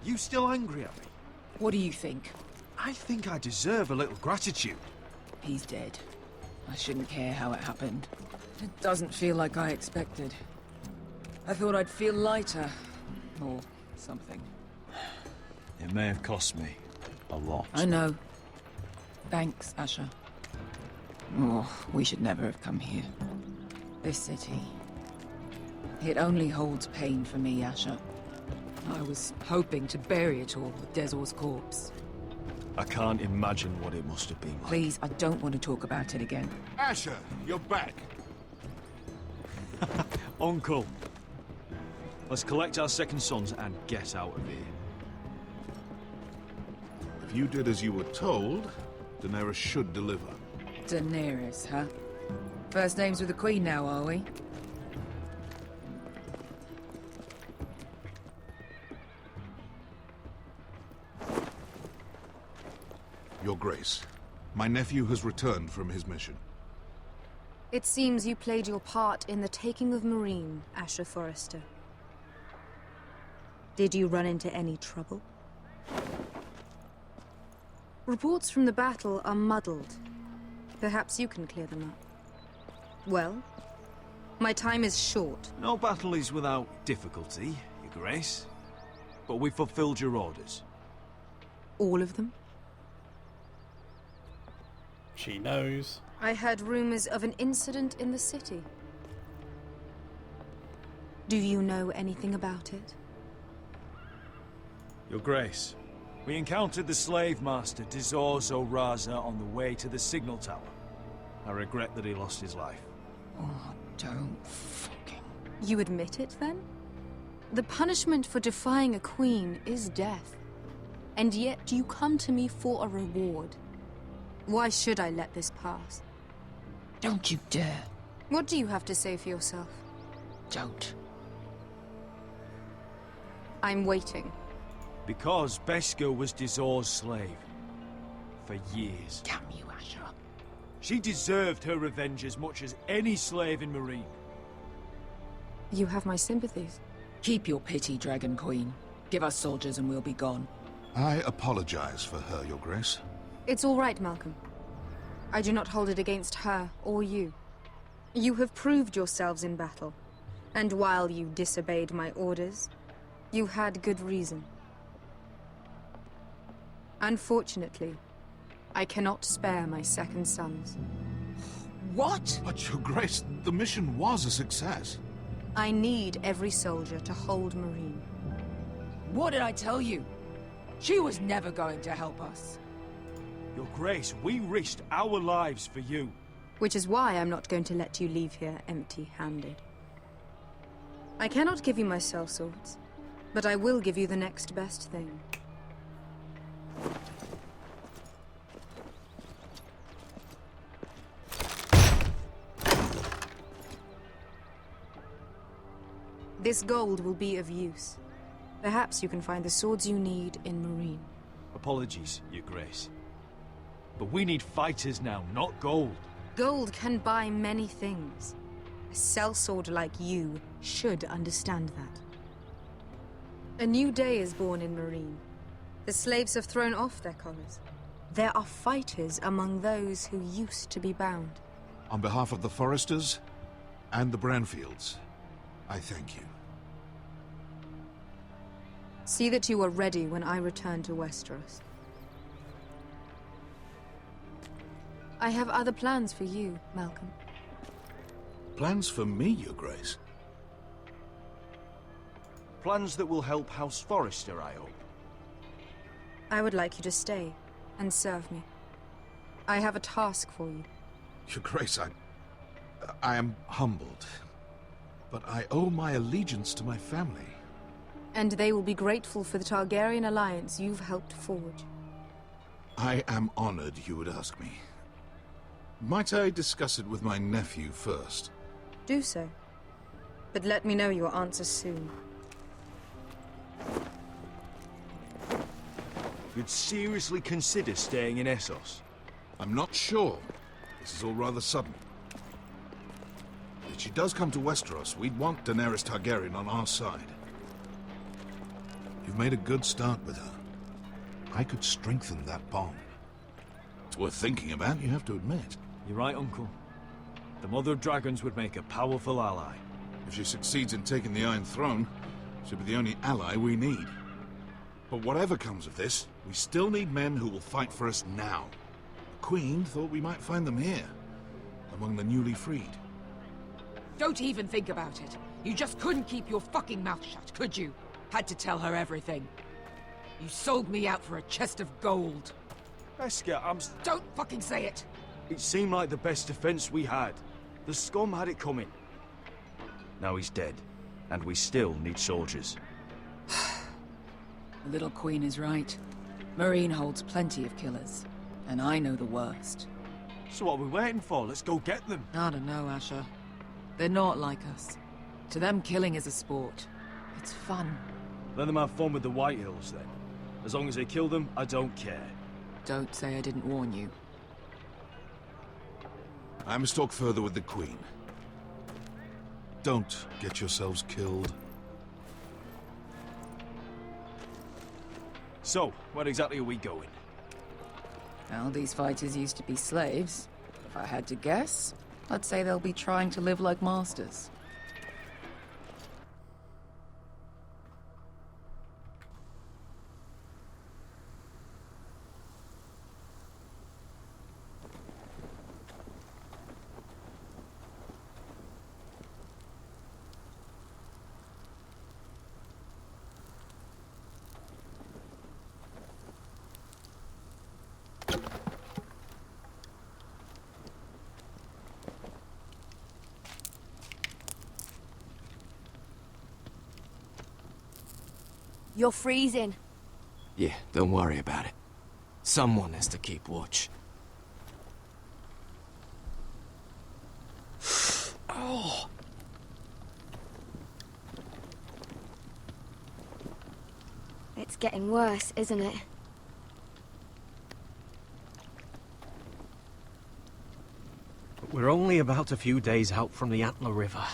You still angry at me? What do you think? I think I deserve a little gratitude. He's dead. I shouldn't care how it happened. It doesn't feel like I expected. I thought I'd feel lighter. Or something. It may have cost me a lot. I know. Thanks, Asher. Oh, we should never have come here. This city. It only holds pain for me, Asher. I was hoping to bury it all with Dezor's corpse. I can't imagine what it must have been like. Please, I don't want to talk about it again. Asher, you're back. Uncle. Let's collect our second sons and get out of here. If you did as you were told, Daenerys should deliver. Daenerys, huh? First names with the Queen now, are we? Your Grace, my nephew has returned from his mission. It seems you played your part in the taking of Mereen, Asher Forrester. Did you run into any trouble? Reports from the battle are muddled. Perhaps you can clear them up. Well, my time is short. No battle is without difficulty, Your Grace. But we fulfilled your orders. All of them? She knows. I heard rumors of an incident in the city. Do you know anything about it? Your Grace, we encountered the slave master Dezor Zoraza on the way to the signal tower. I regret that he lost his life. Oh, don't fucking... You admit it, then? The punishment for defying a queen is death. And yet you come to me for a reward. Why should I let this pass? Don't you dare. What do you have to say for yourself? Don't. I'm waiting. Because Beskha was Dezor's slave. For years. Damn you, Asher. She deserved her revenge as much as any slave in Mereen. You have my sympathies. Keep your pity, Dragon Queen. Give us soldiers and we'll be gone. I apologize for her, Your Grace. It's all right, Malcolm. I do not hold it against her or you. You have proved yourselves in battle. And while you disobeyed my orders, you had good reason. Unfortunately, I cannot spare my second sons. What? But, Your Grace, the mission was a success. I need every soldier to hold Mereen. What did I tell you? She was never going to help us. Your Grace, we risked our lives for you. Which is why I'm not going to let you leave here empty-handed. I cannot give you my sellswords, but I will give you the next best thing. This gold will be of use. Perhaps you can find the swords you need in Mereen. Apologies, Your Grace. But we need fighters now, not gold. Gold can buy many things. A sellsword like you should understand that. A new day is born in Mereen. The slaves have thrown off their collars. There are fighters among those who used to be bound. On behalf of the Forresters and the Branfields, I thank you. See that you are ready when I return to Westeros. I have other plans for you, Malcolm. Plans for me, Your Grace? Plans that will help House Forrester, I hope. I would like you to stay and serve me. I have a task for you. Your Grace, I am humbled. But I owe my allegiance to my family. And they will be grateful for the Targaryen alliance you've helped forge. I am honored you would ask me. Might I discuss it with my nephew first? Do so. But let me know your answer soon. You'd seriously consider staying in Essos? I'm not sure. This is all rather sudden. If she does come to Westeros, we'd want Daenerys Targaryen on our side. You've We've made a good start with her. I could strengthen that bond. It's worth thinking about, you have to admit. You're right, Uncle. The Mother of Dragons would make a powerful ally. If she succeeds in taking the Iron Throne, she'll be the only ally we need. But whatever comes of this, we still need men who will fight for us now. The Queen thought we might find them here, among the newly freed. Don't even think about it. You just couldn't keep your fucking mouth shut, could you? Had to tell her everything. You sold me out for a chest of gold. Beskar, Don't fucking say it! It seemed like the best defense we had. The scum had it coming. Now he's dead, and we still need soldiers. The little queen is right. Mereen holds plenty of killers, and I know the worst. So what are we waiting for? Let's go get them. I don't know, Asher. They're not like us. To them, killing is a sport. It's fun. Let them have fun with the White Hills, then. As long as they kill them, I don't care. Don't say I didn't warn you. I must talk further with the Queen. Don't get yourselves killed. So, where exactly are we going? Well, these fighters used to be slaves. If I had to guess, I'd say they'll be trying to live like masters. You're freezing. Yeah, don't worry about it. Someone has to keep watch. Oh. It's getting worse, isn't it? We're only about a few days out from the Antler River.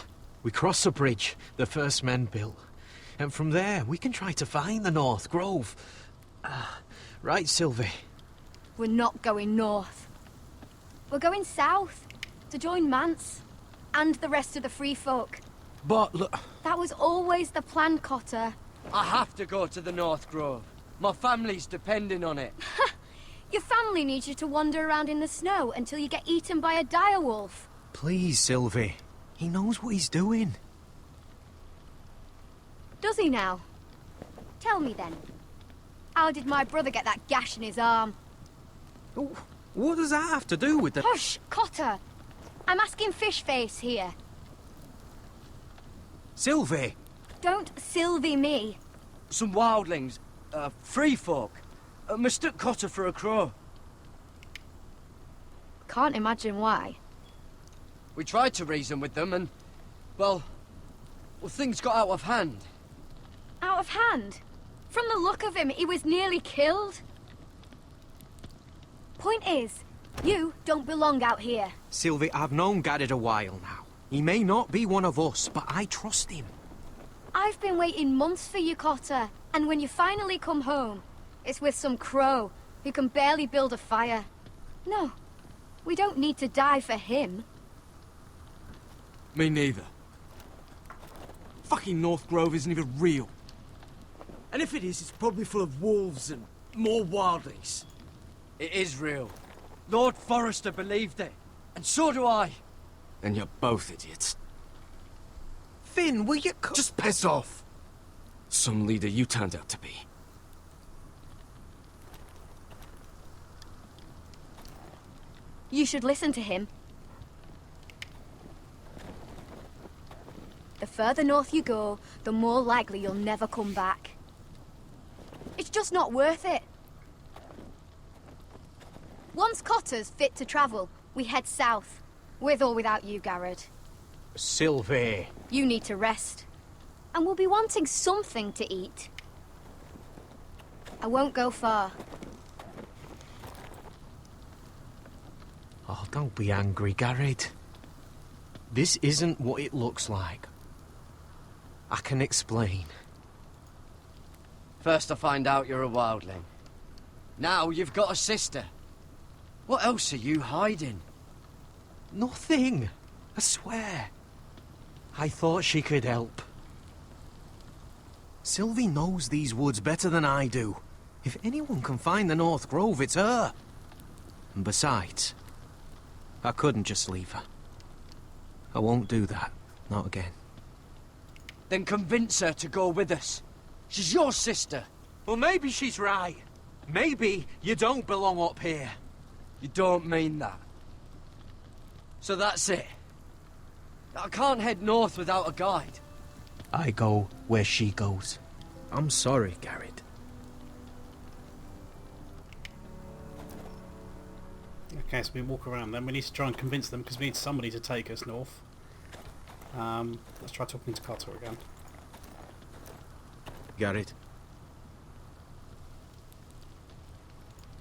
We cross a bridge the first men built. And from there, we can try to find the North Grove. Right, Sylvi? We're not going north. We're going south, to join Mance, and the rest of the free folk. But look... That was always the plan, Cotter. I have to go to the North Grove. My family's depending on it. Your family needs you to wander around in the snow until you get eaten by a direwolf. Please, Sylvi. He knows what he's doing. Does he now? Tell me then. How did my brother get that gash in his arm? What does that have to do with the... Hush, Cotter! I'm asking Fishface here. Sylvi! Don't Sylvie me. Some wildlings, free folk, mistook Cotter for a crow. Can't imagine why. We tried to reason with them and, well, things got out of hand. Out of hand? From the look of him, he was nearly killed. Point is, you don't belong out here. Sylvi, I've known Gared a while now. He may not be one of us, but I trust him. I've been waiting months for you, Cotter. And when you finally come home, it's with some crow who can barely build a fire. No, we don't need to die for him. Me neither. Fucking North Grove isn't even real. And if it is, it's probably full of wolves and more wildlings. It is real. Lord Forrester believed it. And so do I. And you're both idiots. Finn, will you... Just piss off. Some leader you turned out to be. You should listen to him. The further north you go, the more likely you'll never come back. It's just not worth it. Once Cotter's fit to travel, we head south. With or without you, Gared. Sylvi. You need to rest. And we'll be wanting something to eat. I won't go far. Oh, don't be angry, Gared. This isn't what it looks like. I can explain. First I find out you're a wildling. Now you've got a sister. What else are you hiding? Nothing. I swear. I thought she could help. Sylvie knows these woods better than I do. If anyone can find the North Grove, it's her. And besides, I couldn't just leave her. I won't do that. Not again. Then convince her to go with us. She's your sister. Well, maybe she's right. Maybe you don't belong up here. You don't mean that. So that's it. I can't head north without a guide. I go where she goes. I'm sorry, Gared. Okay, so we walk around then. We need to try and convince them because we need somebody to take us north. Let's try talking to Cotter again. Gared.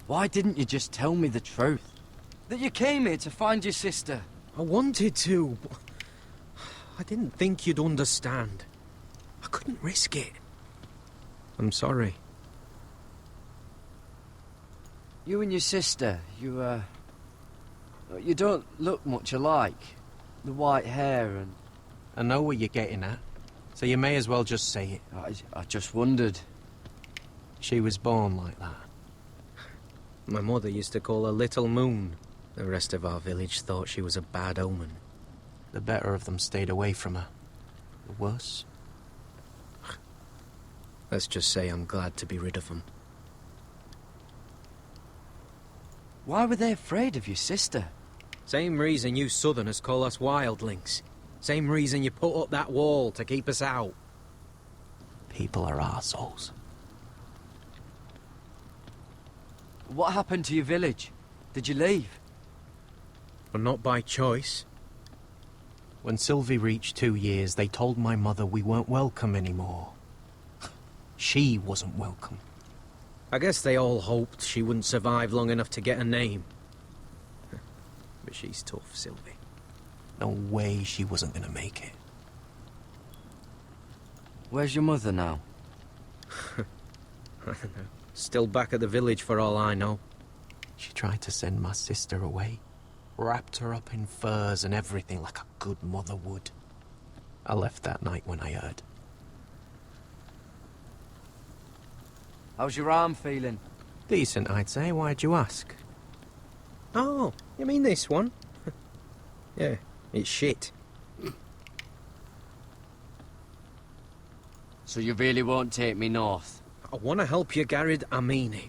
Why didn't you just tell me the truth? That you came here to find your sister? I wanted to, but I didn't think you'd understand. I couldn't risk it. I'm sorry. You and your sister, you don't look much alike. The white hair and... I know what you're getting at, so you may as well just say it. I just wondered. She was born like that. My mother used to call her Little Moon. The rest of our village thought she was a bad omen. The better of them stayed away from her. The worse? Let's just say I'm glad to be rid of them. Why were they afraid of your sister? Same reason you Southerners call us wildlings. Same reason you put up that wall to keep us out. People are arseholes. What happened to your village? Did you leave? But not by choice. When Sylvie reached 2 years, they told my mother we weren't welcome anymore. She wasn't welcome. I guess they all hoped she wouldn't survive long enough to get a name. But she's tough, Sylvie. No way she wasn't gonna make it. Where's your mother now? I don't know. Still back at the village for all I know. She tried to send my sister away. Wrapped her up in furs and everything like a good mother would. I left that night when I heard. How's your arm feeling? Decent, I'd say. Why'd you ask? Oh, you mean this one? Yeah, it's shit. So you really won't take me north? I want to help you, Gared, I mean it.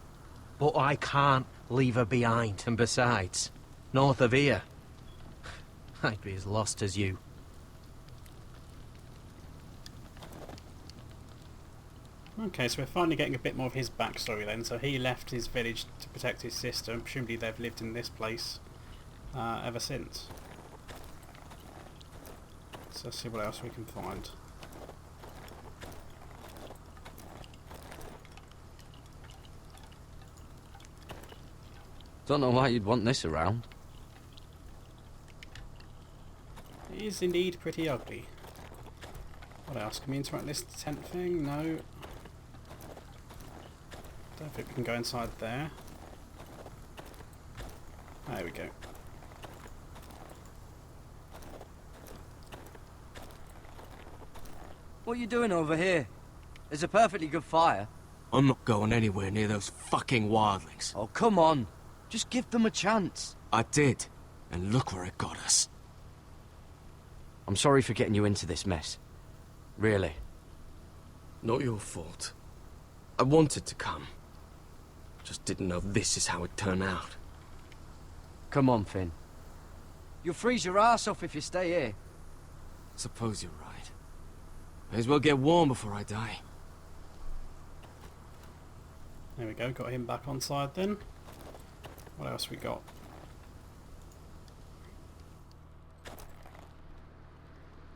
But I can't leave her behind. And besides, north of here, I'd be as lost as you. Okay, so we're finally getting a bit more of his backstory then. So he left his village to protect his sister, and presumably they've lived in this place ever since. So let's see what else we can find. Don't know why you'd want this around. It is indeed pretty ugly. What else? Can we interact with this tent thing? No. Don't think we can go inside there. There we go. What are you doing over here? There's a perfectly good fire. I'm not going anywhere near those fucking wildlings. Oh, come on. Just give them a chance. I did, and look where it got us. I'm sorry for getting you into this mess. Really. Not your fault. I wanted to come. Just didn't know this is how it'd turn out. Come on, Finn. You'll freeze your ass off if you stay here. Suppose you're right. May as well get warm before I die. There we go, got him back on side then. What else we got?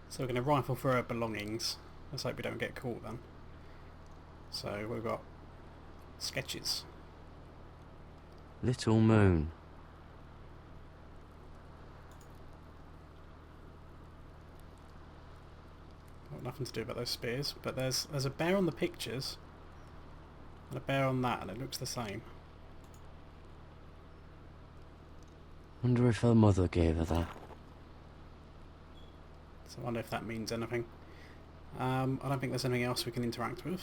So we're going to rifle through our belongings. Let's hope we don't get caught then. So we've got sketches. Little Moon. Got nothing to do about those spears, but there's a bear on the pictures. And a bear on that, and it looks the same. Wonder if her mother gave her that. So I wonder if that means anything. I don't think there's anything else we can interact with.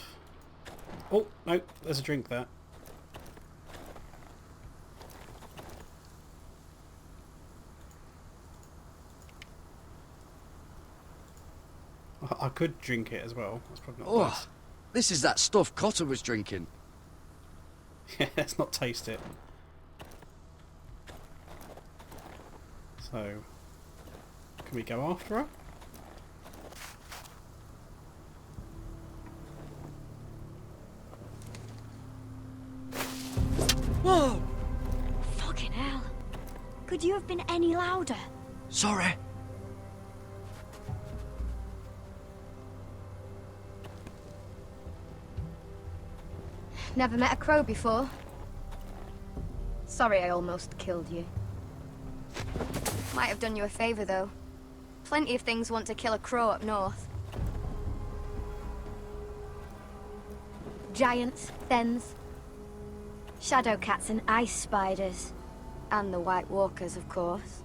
Oh, no, there's a drink there. I could drink it as well. That's probably not the best. This is that stuff Cotter was drinking. Yeah, let's not taste it. So, can we go after her? Whoa! Fucking hell. Could you have been any louder? Sorry. Never met a crow before. Sorry I almost killed you. Might have done you a favor, though. Plenty of things want to kill a crow up north. Giants, thens, shadow cats and ice spiders. And the White Walkers, of course.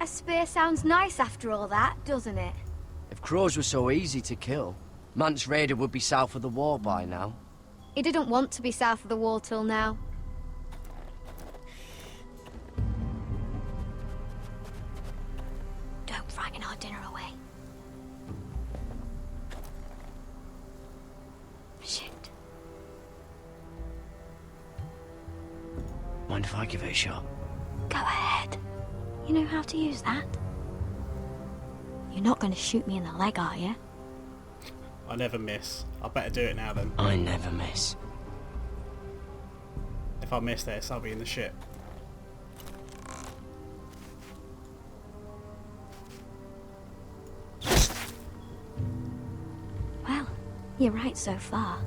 A spear sounds nice after all that, doesn't it? If crows were so easy to kill, Mance Rayder would be south of the wall by now. He didn't want to be south of the wall till now. Don't frighten our dinner away. Shit. Mind if I give it a shot? Go ahead. You know how to use that? You're not going to shoot me in the leg, are you? I never miss. I better do it now then. I never miss. If I miss this, I'll be in the shit. Well, you're right so far.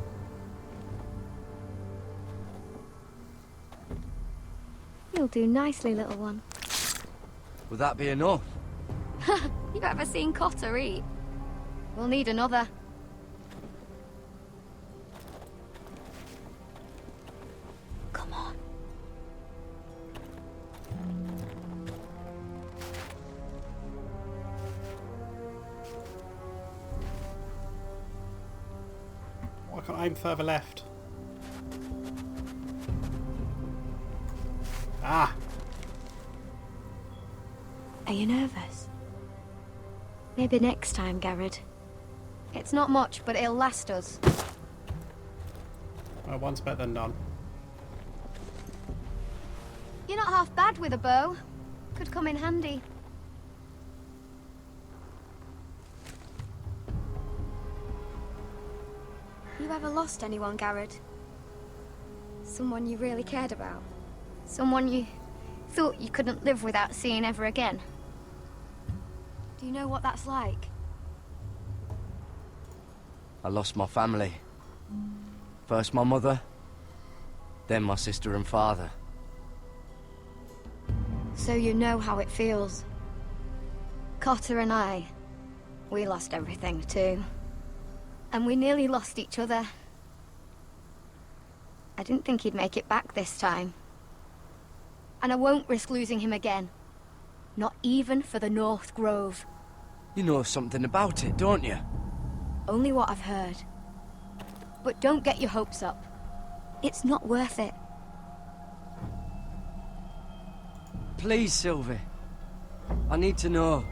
You'll do nicely, little one. Would that be enough? You ever seen Cotter eat? We'll need another. Come on. Why can't I aim further left? Ah! Are you nervous? Maybe next time, Gared. It's not much, but it'll last us. Well, one's better than none. You're not half bad with a bow. Could come in handy. You ever lost anyone, Gared? Someone you really cared about? Someone you thought you couldn't live without seeing ever again? Do you know what that's like? I lost my family. First my mother, then my sister and father. So you know how it feels. Cotter and I, we lost everything too. And we nearly lost each other. I didn't think he'd make it back this time. And I won't risk losing him again. Not even for the North Grove. You know something about it, don't you? Only what I've heard. But don't get your hopes up. It's not worth it. Please, Sylvi. I need to know.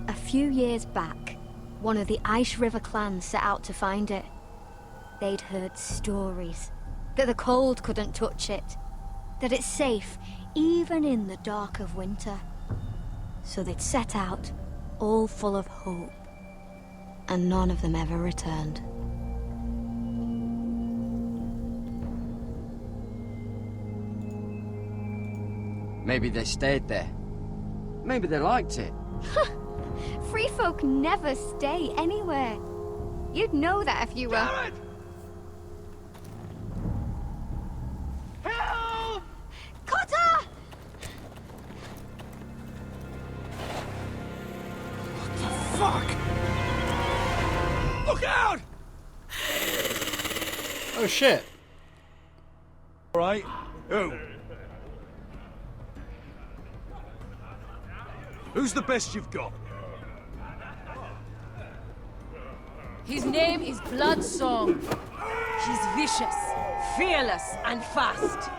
A few years back, one of the Ice River clans set out to find it. They'd heard stories that the cold couldn't touch it, that it's safe even in the dark of winter. So they'd set out, all full of hope, and none of them ever returned. Maybe they stayed there. Maybe they liked it. Free folk never stay anywhere. You'd know that if you were... Gared! Cotter! Fuck! Oh shit. All right. Who? Who's the best you've got? His name is Bloodsong. He's vicious, fearless, and fast.